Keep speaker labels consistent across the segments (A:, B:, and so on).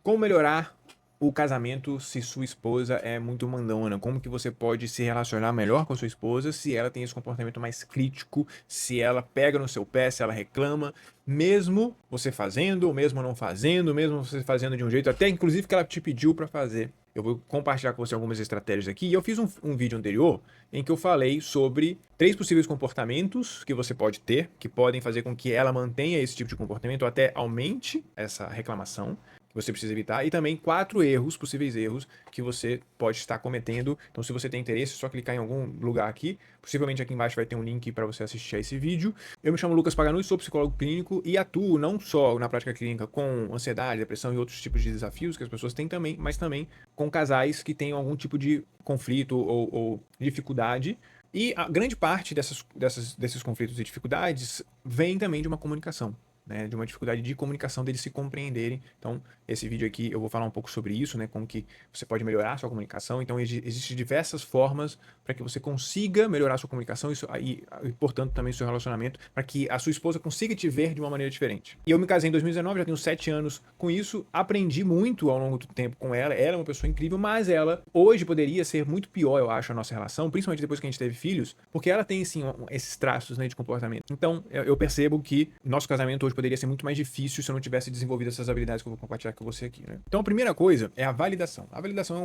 A: Como melhorar o casamento se sua esposa é muito mandona? Como que você pode se relacionar melhor com a sua esposa se ela tem esse comportamento mais crítico, se ela pega no seu pé, se ela reclama, mesmo você fazendo, ou mesmo não fazendo, mesmo você fazendo de um jeito, até inclusive que ela te pediu para fazer. Eu vou compartilhar com você algumas estratégias aqui. E eu fiz um vídeo anterior em que eu falei sobre 3 possíveis comportamentos que você pode ter, que podem fazer com que ela mantenha esse tipo de comportamento ou até aumente essa reclamação, que você precisa evitar, e também 4 erros, possíveis erros, que você pode estar cometendo. Então, se você tem interesse, é só clicar em algum lugar aqui. Possivelmente aqui embaixo vai ter um link para você assistir a esse vídeo. Eu me chamo Lucas Paganui, sou psicólogo clínico e atuo não só na prática clínica com ansiedade, depressão e outros tipos de desafios que as pessoas têm também, mas também com casais que tenham algum tipo de conflito ou dificuldade. E a grande parte desses conflitos e dificuldades vem também de uma comunicação, né, de uma dificuldade de comunicação, deles se compreenderem. Então, esse vídeo aqui eu vou falar um pouco sobre isso, né, como que você pode melhorar a sua comunicação. Então, existem diversas formas para que você consiga melhorar a sua comunicação e, portanto, também o seu relacionamento, para que a sua esposa consiga te ver de uma maneira diferente. E eu me casei em 2019, já tenho 7 anos com isso, aprendi muito ao longo do tempo com ela. Ela é uma pessoa incrível, mas ela hoje poderia ser muito pior, eu acho, a nossa relação, principalmente depois que a gente teve filhos, porque ela tem, sim, esses traços, né, de comportamento. Então, eu percebo que nosso casamento hoje poderia ser muito mais difícil se eu não tivesse desenvolvido essas habilidades que eu vou compartilhar com você aqui, né? Então, a primeira coisa é a validação. A validação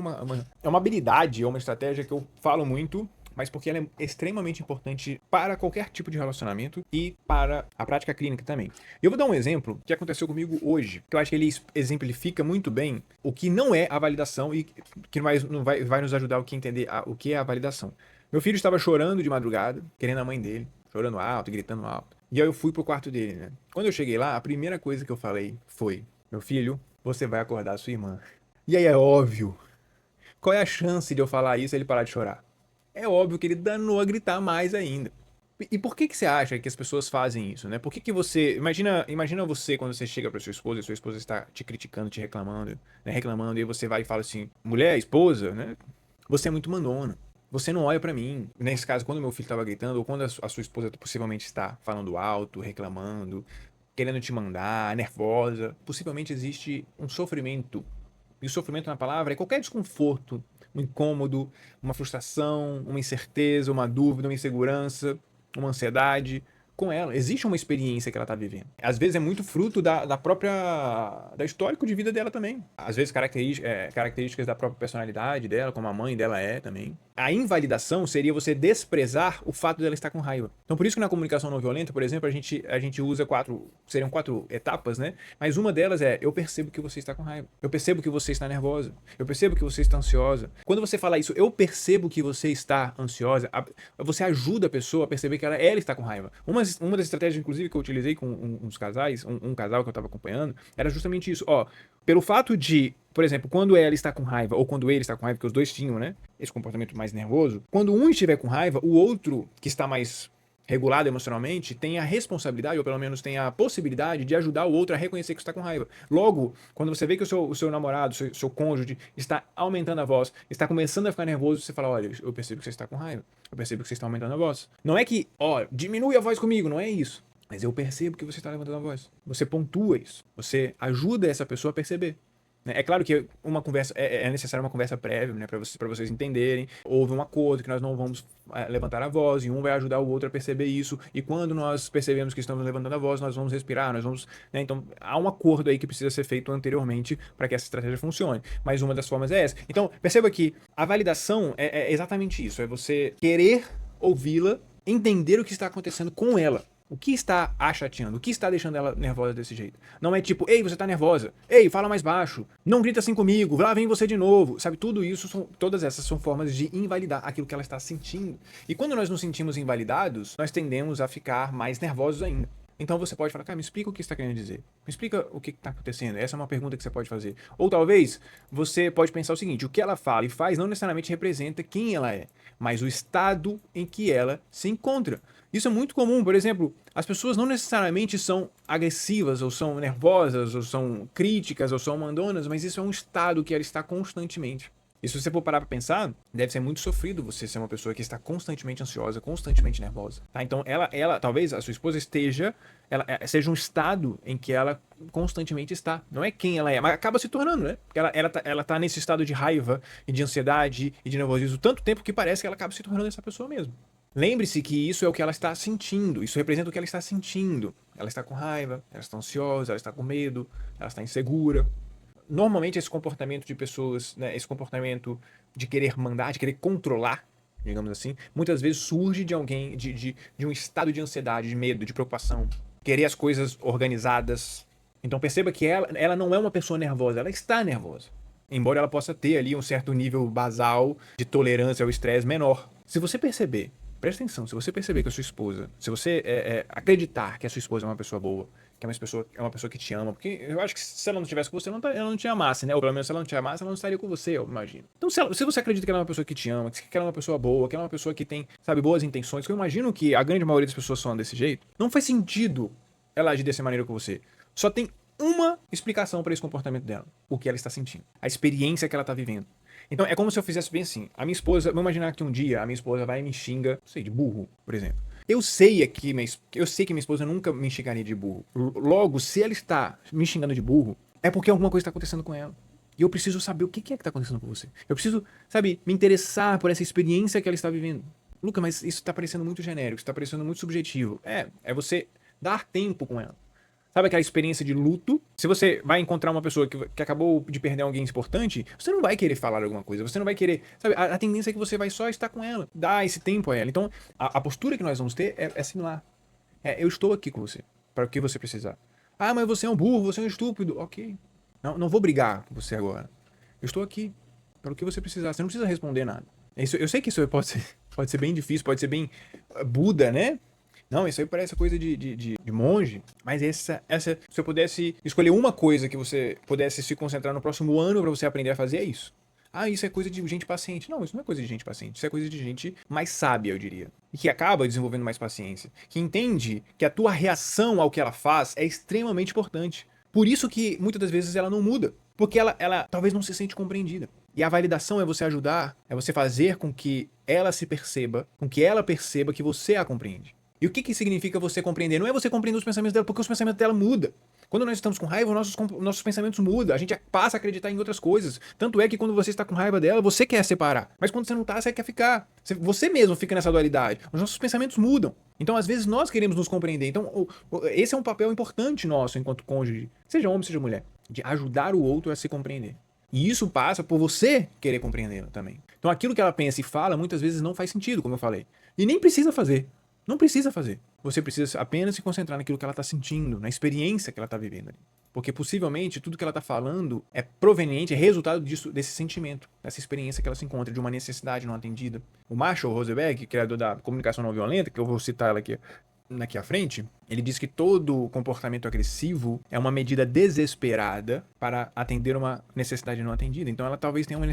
A: é uma habilidade, é uma estratégia que eu falo muito, mas porque ela é extremamente importante para qualquer tipo de relacionamento e para a prática clínica também. E eu vou dar um exemplo que aconteceu comigo hoje, que eu acho que ele exemplifica muito bem o que não é a validação e que vai nos ajudar a entender o que é a validação. Meu filho estava chorando de madrugada, querendo a mãe dele, chorando alto e gritando alto. E aí eu fui pro quarto dele, né? Quando eu cheguei lá, a primeira coisa que eu falei foi: meu filho, você vai acordar a sua irmã. E aí é óbvio. Qual é a chance de eu falar isso e ele parar de chorar? É óbvio que ele danou a gritar mais ainda. E por que você acha que as pessoas fazem isso, né? Por que você... Imagina você quando você chega pra sua esposa e sua esposa está te criticando, te reclamando, né? Reclamando, e aí você vai e fala assim: mulher, esposa, né? Você é muito mandona. Você não olha pra mim. Nesse caso, quando meu filho tava gritando, ou quando a sua esposa possivelmente está falando alto, reclamando, querendo te mandar, nervosa, possivelmente existe um sofrimento. E o sofrimento na palavra é qualquer desconforto, um incômodo, uma frustração, uma incerteza, uma dúvida, uma insegurança, uma ansiedade com ela. Existe uma experiência que ela está vivendo. Às vezes é muito fruto da própria... da histórico de vida dela também. Às vezes características da própria personalidade dela, como a mãe dela é também. A invalidação seria você desprezar o fato dela estar com raiva. Então por isso que na comunicação não violenta, por exemplo, a gente usa seriam 4 etapas, né? Mas uma delas é: eu percebo que você está com raiva. Eu percebo que você está nervosa. Eu percebo que você está ansiosa. Quando você fala isso, eu percebo que você está ansiosa, você ajuda a pessoa a perceber que ela está com raiva. Uma das estratégias, inclusive, que eu utilizei com uns casais, um casal que eu estava acompanhando, era justamente isso. Ó, pelo fato de, por exemplo, quando ela está com raiva, ou quando ele está com raiva, porque os dois tinham, né, esse comportamento mais nervoso, quando um estiver com raiva, o outro, que está mais regulado emocionalmente, tem a responsabilidade, ou pelo menos tem a possibilidade de ajudar o outro a reconhecer que está com raiva. Logo, quando você vê que o seu namorado, seu cônjuge, está aumentando a voz, está começando a ficar nervoso, você fala: olha, eu percebo que você está com raiva. Eu percebo que você está aumentando a voz. Não é que, ó, diminui a voz comigo, não é isso. Mas eu percebo que você está levantando a voz. Você pontua isso. Você ajuda essa pessoa a perceber. É claro que uma conversa é necessária, uma conversa prévia, né, para vocês entenderem. Houve um acordo que nós não vamos levantar a voz, e um vai ajudar o outro a perceber isso. E quando nós percebemos que estamos levantando a voz, nós vamos respirar, nós vamos, né, então há um acordo aí que precisa ser feito anteriormente para que essa estratégia funcione. Mas uma das formas é essa. Então perceba que a validação é exatamente isso: é você querer ouvi-la, entender o que está acontecendo com ela. O que está a chateando? O que está deixando ela nervosa desse jeito? Não é tipo: ei, você tá nervosa. Ei, fala mais baixo. Não grita assim comigo. Lá vem você de novo. Sabe, todas essas são formas de invalidar aquilo que ela está sentindo. E quando nós nos sentimos invalidados, nós tendemos a ficar mais nervosos ainda. Então você pode falar: cara, me explica o que você está querendo dizer. Me explica o que está acontecendo. Essa é uma pergunta que você pode fazer. Ou talvez você pode pensar o seguinte: o que ela fala e faz não necessariamente representa quem ela é, mas o estado em que ela se encontra. Isso é muito comum. Por exemplo, as pessoas não necessariamente são agressivas, ou são nervosas, ou são críticas, ou são mandonas, mas isso é um estado que ela está constantemente. E se você for parar pra pensar, deve ser muito sofrido você ser uma pessoa que está constantemente ansiosa, constantemente nervosa, tá? Então talvez a sua esposa seja um estado em que ela constantemente está. Não é quem ela é, mas acaba se tornando, né? Porque ela tá nesse estado de raiva e de ansiedade e de nervosismo tanto tempo que parece que ela acaba se tornando essa pessoa mesmo. Lembre-se que isso é o que ela está sentindo, isso representa o que ela está sentindo. Ela está com raiva, ela está ansiosa, ela está com medo, ela está insegura. Normalmente esse comportamento de pessoas, né, esse comportamento de querer mandar, de querer controlar, digamos assim, muitas vezes surge de alguém, de um estado de ansiedade, de medo, de preocupação, querer as coisas organizadas. Então perceba que ela não é uma pessoa nervosa, ela está nervosa. Embora ela possa ter ali um certo nível basal de tolerância ao estresse menor. Se você perceber, presta atenção, se você perceber que a sua esposa, se você acreditar que a sua esposa é uma pessoa boa, que é uma pessoa que te ama, porque eu acho que se ela não tivesse com você, ela não te amasse, né? Ou pelo menos se ela não te amasse, ela não estaria com você, eu imagino. Então, se você acredita que ela é uma pessoa que te ama, que ela é uma pessoa boa, que ela é uma pessoa que tem, sabe, boas intenções, que eu imagino que a grande maioria das pessoas são desse jeito, não faz sentido ela agir dessa maneira com você. Só tem uma explicação para esse comportamento dela: o que ela está sentindo, a experiência que ela está vivendo. Então é como se eu fizesse bem assim. A minha esposa, vamos imaginar que um dia a minha esposa vai e me xinga, não sei, de burro, por exemplo. Eu sei que minha esposa nunca me xingaria de burro. Logo, se ela está me xingando de burro, é porque alguma coisa está acontecendo com ela. E eu preciso saber o que é que está acontecendo com você. Eu preciso, sabe, me interessar por essa experiência que ela está vivendo. Luca, mas isso está parecendo muito genérico, isso está parecendo muito subjetivo. É você dar tempo com ela. Sabe aquela experiência de luto? Se você vai encontrar uma pessoa que acabou de perder alguém importante, você não vai querer falar alguma coisa, você não vai querer. Sabe, a tendência é que você vai só estar com ela, dar esse tempo a ela. Então, a postura que nós vamos ter é similar. Eu estou aqui com você, para o que você precisar. Ah, mas você é um burro, você é um estúpido. Ok. Não vou brigar com você agora. Eu estou aqui, para o que você precisar. Você não precisa responder nada. Eu sei que isso pode ser bem difícil, pode ser bem Buda, né? Não, isso aí parece coisa de monge, mas se eu pudesse escolher uma coisa que você pudesse se concentrar no próximo ano pra você aprender a fazer, é isso. Ah, isso é coisa de gente paciente. Não, isso não é coisa de gente paciente, isso é coisa de gente mais sábia, eu diria. E que acaba desenvolvendo mais paciência. Que entende que a tua reação ao que ela faz é extremamente importante. Por isso que muitas das vezes ela não muda. Porque ela talvez não se sente compreendida. E a validação é você ajudar, é você fazer com que ela se perceba, com que ela perceba que você a compreende. E o que significa você compreender? Não é você compreender os pensamentos dela, porque os pensamentos dela mudam. Quando nós estamos com raiva, nossos pensamentos mudam. A gente passa a acreditar em outras coisas. Tanto é que quando você está com raiva dela, você quer separar. Mas quando você não está, você quer ficar. Você mesmo fica nessa dualidade. Os nossos pensamentos mudam. Então, às vezes, nós queremos nos compreender. Então, esse é um papel importante nosso enquanto cônjuge, seja homem, seja mulher, de ajudar o outro a se compreender. E isso passa por você querer compreendê-la também. Então, aquilo que ela pensa e fala, muitas vezes não faz sentido, como eu falei. E nem precisa fazer. Não precisa fazer. Você precisa apenas se concentrar naquilo que ela está sentindo, na experiência que ela está vivendo ali. Porque possivelmente tudo que ela está falando é proveniente, é resultado desse sentimento, dessa experiência que ela se encontra, de uma necessidade não atendida. O Marshall Rosenberg, criador da comunicação não violenta, que eu vou citar ela aqui à frente, ele diz que todo comportamento agressivo é uma medida desesperada para atender uma necessidade não atendida. Então ela talvez tenha uma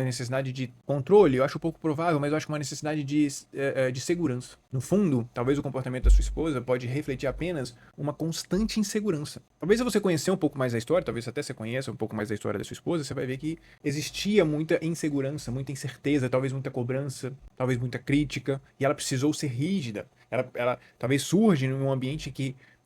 A: necessidade de controle, eu acho pouco provável, mas eu acho que uma necessidade de segurança. No fundo, talvez o comportamento da sua esposa pode refletir apenas uma constante insegurança. Talvez se você conhecer um pouco mais da história, talvez até você conheça um poupouco mais da história da sua esposa, você vai ver que existia muita insegurança, muita incerteza, talvez muita cobrança, talvez muita crítica, e ela precisou ser rígida. Ela talvez surge num ambiente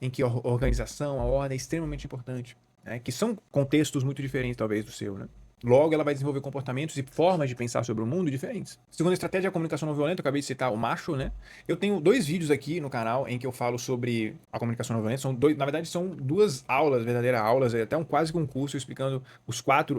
A: em que a organização, a ordem é extremamente importante, né? Que são contextos muito diferentes, talvez, do seu, né? Logo, ela vai desenvolver comportamentos e formas de pensar sobre o mundo diferentes. Segundo a estratégia da comunicação não violenta, eu acabei de citar o Marshall, né? Eu tenho 2 vídeos aqui no canal em que eu falo sobre a comunicação não violenta. Na verdade, são 2 aulas, verdadeiras aulas, até quase que um curso explicando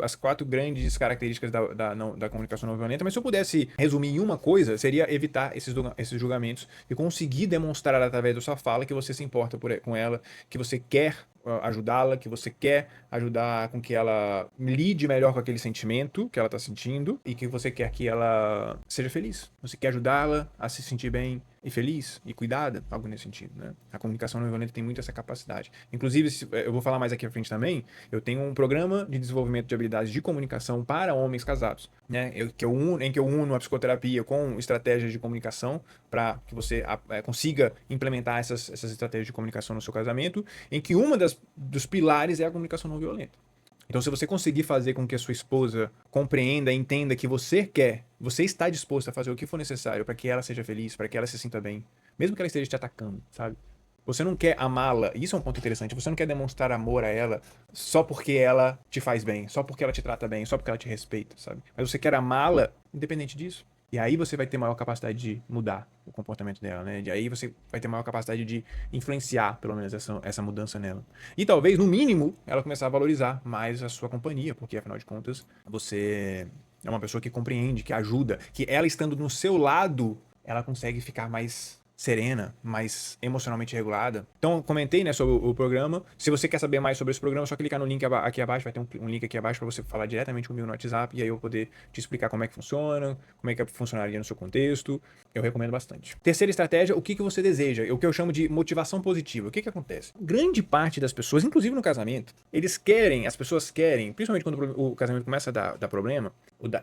A: as 4 grandes características da comunicação não violenta. Mas se eu pudesse resumir em uma coisa, seria evitar esses julgamentos e conseguir demonstrar através da sua fala que você se importa com ela, que você quer ajudá-la, que você quer ajudar com que ela lide melhor com aquele sentimento que ela está sentindo e que você quer que ela seja feliz. Você quer ajudá-la a se sentir bem e feliz e cuidada, algo nesse sentido, né? A comunicação não violenta tem muito essa capacidade. Inclusive, eu vou falar mais aqui à frente também, eu tenho um programa de desenvolvimento de habilidades de comunicação para homens casados, né? Em que eu uno a psicoterapia com estratégias de comunicação para que você consiga implementar essas estratégias de comunicação no seu casamento, em que uma dos pilares é a comunicação não violenta. Então, se você conseguir fazer com que a sua esposa compreenda e entenda que você está disposto a fazer o que for necessário para que ela seja feliz, para que ela se sinta bem, mesmo que ela esteja te atacando, sabe? Você não quer amá-la, e isso é um ponto interessante, você não quer demonstrar amor a ela só porque ela te faz bem, só porque ela te trata bem, só porque ela te respeita, sabe? Mas você quer amá-la independente disso. E aí você vai ter maior capacidade de mudar o comportamento dela, né? E aí você vai ter maior capacidade de influenciar, pelo menos, essa mudança nela. E talvez, no mínimo, ela começar a valorizar mais a sua companhia, porque afinal de contas, você é uma pessoa que compreende, que ajuda, que ela estando no seu lado, ela consegue ficar mais serena, mais emocionalmente regulada. Então, comentei, né, sobre o programa. Se você quer saber mais sobre esse programa, é só clicar no link aqui abaixo, vai ter um link aqui abaixo para você falar diretamente comigo no WhatsApp e aí eu poder te explicar como é que funciona, como é que funcionaria no seu contexto. Eu recomendo bastante. Terceira estratégia, o que você deseja? O que eu chamo de motivação positiva. O que acontece? Grande parte das pessoas, inclusive no casamento, as pessoas querem, principalmente quando o casamento começa a dar problema,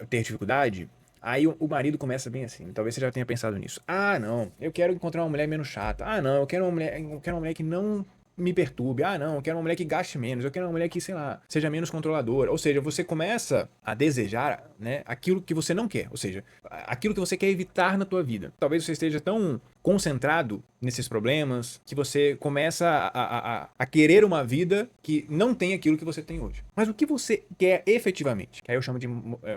A: ter dificuldade, aí o marido começa bem assim. Talvez você já tenha pensado nisso. Ah, não, eu quero encontrar uma mulher menos chata. Ah, não, eu quero uma mulher que não me perturbe. Ah, não, eu quero uma mulher que gaste menos. Eu quero uma mulher que, sei lá, seja menos controladora. Ou seja, você começa a desejar, né, aquilo que você não quer. Ou seja, aquilo que você quer evitar na tua vida. Talvez você esteja tão concentrado nesses problemas que você começa a querer uma vida que não tem aquilo que você tem hoje. Mas o que você quer efetivamente? Que aí eu chamo de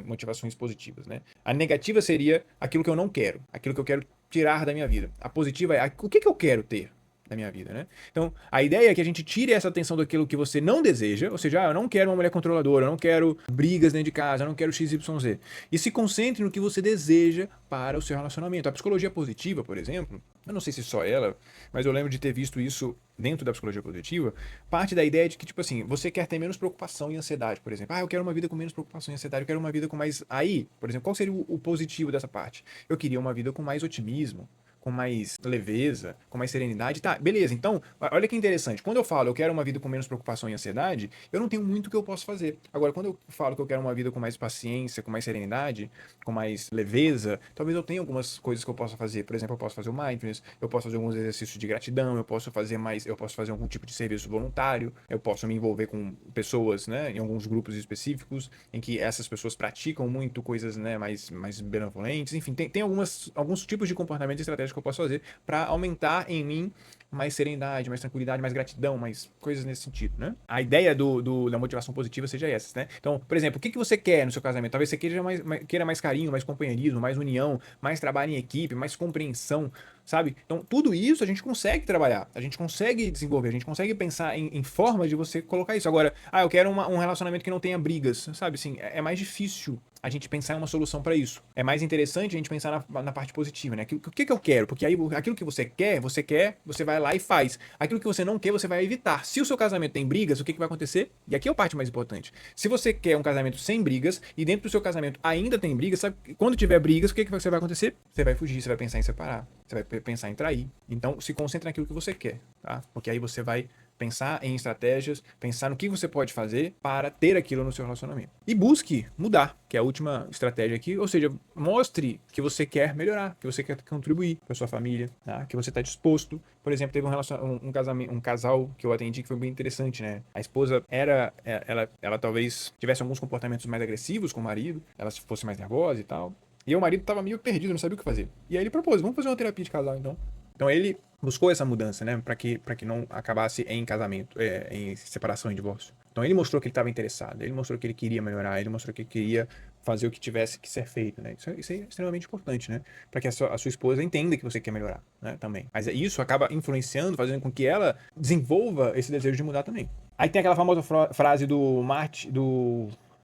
A: motivações positivas, né? A negativa seria aquilo que eu não quero, aquilo que eu quero tirar da minha vida. A positiva é o que eu quero ter da minha vida, né? Então, a ideia é que a gente tire essa atenção daquilo que você não deseja, ou seja, eu não quero uma mulher controladora, eu não quero brigas dentro de casa, eu não quero XYZ. E se concentre no que você deseja para o seu relacionamento. A psicologia positiva, por exemplo, eu não sei se só ela, mas eu lembro de ter visto isso dentro da psicologia positiva, parte da ideia de que, tipo assim, você quer ter menos preocupação e ansiedade, por exemplo. Ah, eu quero uma vida com menos preocupação e ansiedade, eu quero uma vida com mais... Aí, por exemplo, qual seria o positivo dessa parte? Eu queria uma vida com mais otimismo, com mais leveza, com mais serenidade. Tá, beleza. Então, olha que interessante. Quando eu falo eu quero uma vida com menos preocupação e ansiedade, eu não tenho muito que eu posso fazer. Agora, quando eu falo que eu quero uma vida com mais paciência, com mais serenidade, com mais leveza, talvez eu tenha algumas coisas que eu possa fazer. Por exemplo, eu posso fazer o mindfulness, eu posso fazer alguns exercícios de gratidão, eu posso fazer algum tipo de serviço voluntário, eu posso me envolver com pessoas, né, em alguns grupos específicos, em que essas pessoas praticam muito coisas, né, mais benevolentes. Enfim, tem alguns tipos de comportamentos estratégicos que eu posso fazer para aumentar em mim mais serenidade, mais tranquilidade, mais gratidão, mais coisas nesse sentido, né? A ideia da motivação positiva seja essa, né? Então, por exemplo, o que você quer no seu casamento? Talvez você queira mais carinho, mais companheirismo, mais união, mais trabalho em equipe, mais compreensão, sabe? Então, tudo isso a gente consegue trabalhar, a gente consegue desenvolver, a gente consegue pensar em formas de você colocar isso. Agora, eu quero um relacionamento que não tenha brigas, sabe? Assim, é mais difícil a gente pensar em uma solução para isso. É mais interessante a gente pensar na parte positiva, né? O que eu quero? Porque aí aquilo que você quer, você vai lá e faz. Aquilo que você não quer, você vai evitar. Se o seu casamento tem brigas, o que vai acontecer? E aqui é a parte mais importante. Se você quer um casamento sem brigas e dentro do seu casamento ainda tem brigas, sabe? Quando tiver brigas, o que você vai acontecer? Você vai fugir, você vai pensar em separar, você vai pensar em trair. Então, se concentre naquilo que você quer, tá? Porque aí você vai pensar em estratégias, pensar no que você pode fazer para ter aquilo no seu relacionamento. E busque mudar, que é a última estratégia aqui, ou seja, mostre que você quer melhorar, que você quer contribuir para sua família, tá? Que você está disposto. Por exemplo, teve um casal que eu atendi que foi bem interessante, né? A esposa ela talvez tivesse alguns comportamentos mais agressivos com o marido, ela fosse mais nervosa e tal. E o marido estava meio perdido, não sabia o que fazer. E aí ele propôs, vamos fazer uma terapia de casal então. Então ele buscou essa mudança, né, para que não acabasse em casamento, em separação e divórcio. Então ele mostrou que ele estava interessado, ele mostrou que ele queria melhorar, ele mostrou que ele queria fazer o que tivesse que ser feito, né? Isso é extremamente importante, né? Para que a sua esposa entenda que você quer melhorar, né, também. Mas isso acaba influenciando, fazendo com que ela desenvolva esse desejo de mudar também. Aí tem aquela famosa frase do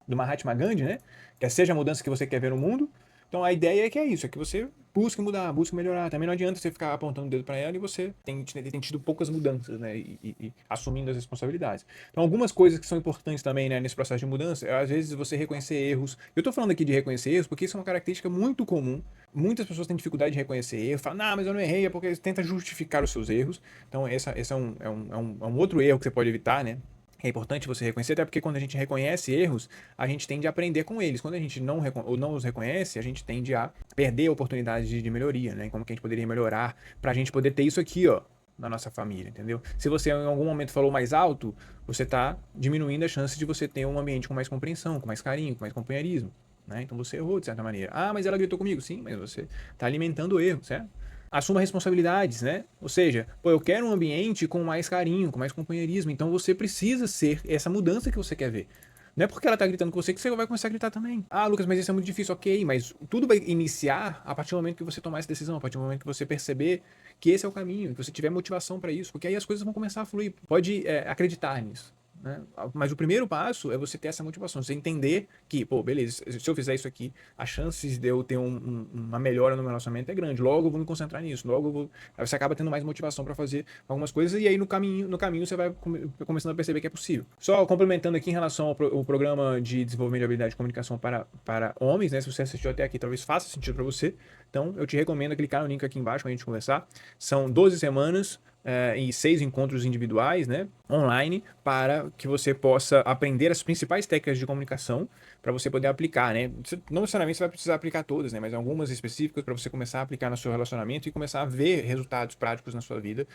A: Mahatma Gandhi, né? Que é seja a mudança que você quer ver no mundo. Então a ideia é isso, é que você busque mudar, busque melhorar. Também não adianta você ficar apontando o dedo para ela e você tem tido poucas mudanças, né? E assumindo as responsabilidades. Então algumas coisas que são importantes também, né, nesse processo de mudança, é às vezes você reconhecer erros. Eu tô falando aqui de reconhecer erros porque isso é uma característica muito comum. Muitas pessoas têm dificuldade de reconhecer erros, falam, não, mas eu não errei, é porque você tenta justificar os seus erros. Então esse é um outro erro que você pode evitar, né? É importante você reconhecer, até porque quando a gente reconhece erros, a gente tende a aprender com eles. Quando a gente não os reconhece, a gente tende a perder oportunidades de melhoria, né? Como que a gente poderia melhorar para a gente poder ter isso aqui, ó, na nossa família, entendeu? Se você em algum momento falou mais alto, você está diminuindo a chance de você ter um ambiente com mais compreensão, com mais carinho, com mais companheirismo, né? Então você errou de certa maneira. Ah, mas ela gritou comigo. Sim, mas você está alimentando o erro, certo? Assuma responsabilidades, né? Ou seja, pô, eu quero um ambiente com mais carinho, com mais companheirismo, então você precisa ser essa mudança que você quer ver. Não é porque ela tá gritando com você que você vai começar a gritar também. Ah, Lucas, mas isso é muito difícil. Ok, mas tudo vai iniciar a partir do momento que você tomar essa decisão, a partir do momento que você perceber que esse é o caminho, que você tiver motivação para isso, porque aí as coisas vão começar a fluir. Pode acreditar nisso. Né? Mas o primeiro passo é você ter essa motivação, você entender que, pô, beleza, se eu fizer isso aqui, as chances de eu ter uma melhora no meu relacionamento é grande. Logo eu vou me concentrar nisso, logo eu vou. Aí você acaba tendo mais motivação para fazer algumas coisas e aí no caminho você vai começando a perceber que é possível. Só complementando aqui em relação ao programa de desenvolvimento de habilidade de comunicação para homens, né? Se você assistiu até aqui, talvez faça sentido para você. Então eu te recomendo clicar no link aqui embaixo para a gente conversar. São 12 semanas. E 6 encontros individuais, né, online, para que você possa aprender as principais técnicas de comunicação para você poder aplicar, né? Não necessariamente você vai precisar aplicar todas, né, mas algumas específicas para você começar a aplicar no seu relacionamento e começar a ver resultados práticos na sua vida,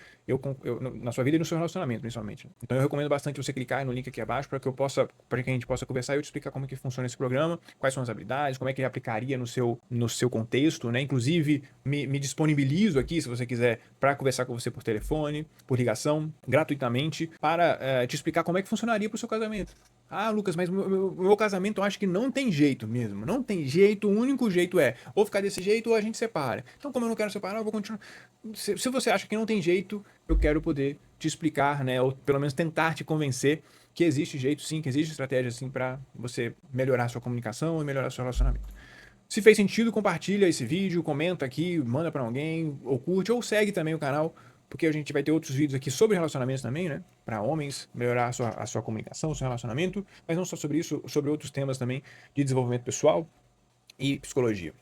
A: na sua vida e no seu relacionamento, principalmente. Então eu recomendo bastante você clicar no link aqui abaixo para que a gente possa conversar e eu te explicar como que funciona esse programa, quais são as habilidades, como é que ele aplicaria no seu contexto, né? Inclusive me disponibilizo aqui, se você quiser, para conversar com você por telefone, por ligação, gratuitamente, para te explicar como é que funcionaria para o seu casamento. Ah, Lucas, mas meu casamento eu acho que não tem jeito mesmo. Não tem jeito, o único jeito é ou ficar desse jeito ou a gente separa. Então, como eu não quero separar, eu vou continuar. Se você acha que não tem jeito, eu quero poder te explicar, né? Ou pelo menos tentar te convencer que existe jeito sim, que existe estratégia sim para você melhorar a sua comunicação e melhorar o seu relacionamento. Se fez sentido, compartilha esse vídeo, comenta aqui, manda para alguém, ou curte, ou segue também o canal, porque a gente vai ter outros vídeos aqui sobre relacionamentos também, né? Para homens, melhorar a sua comunicação, o seu relacionamento, mas não só sobre isso, sobre outros temas também de desenvolvimento pessoal e psicologia.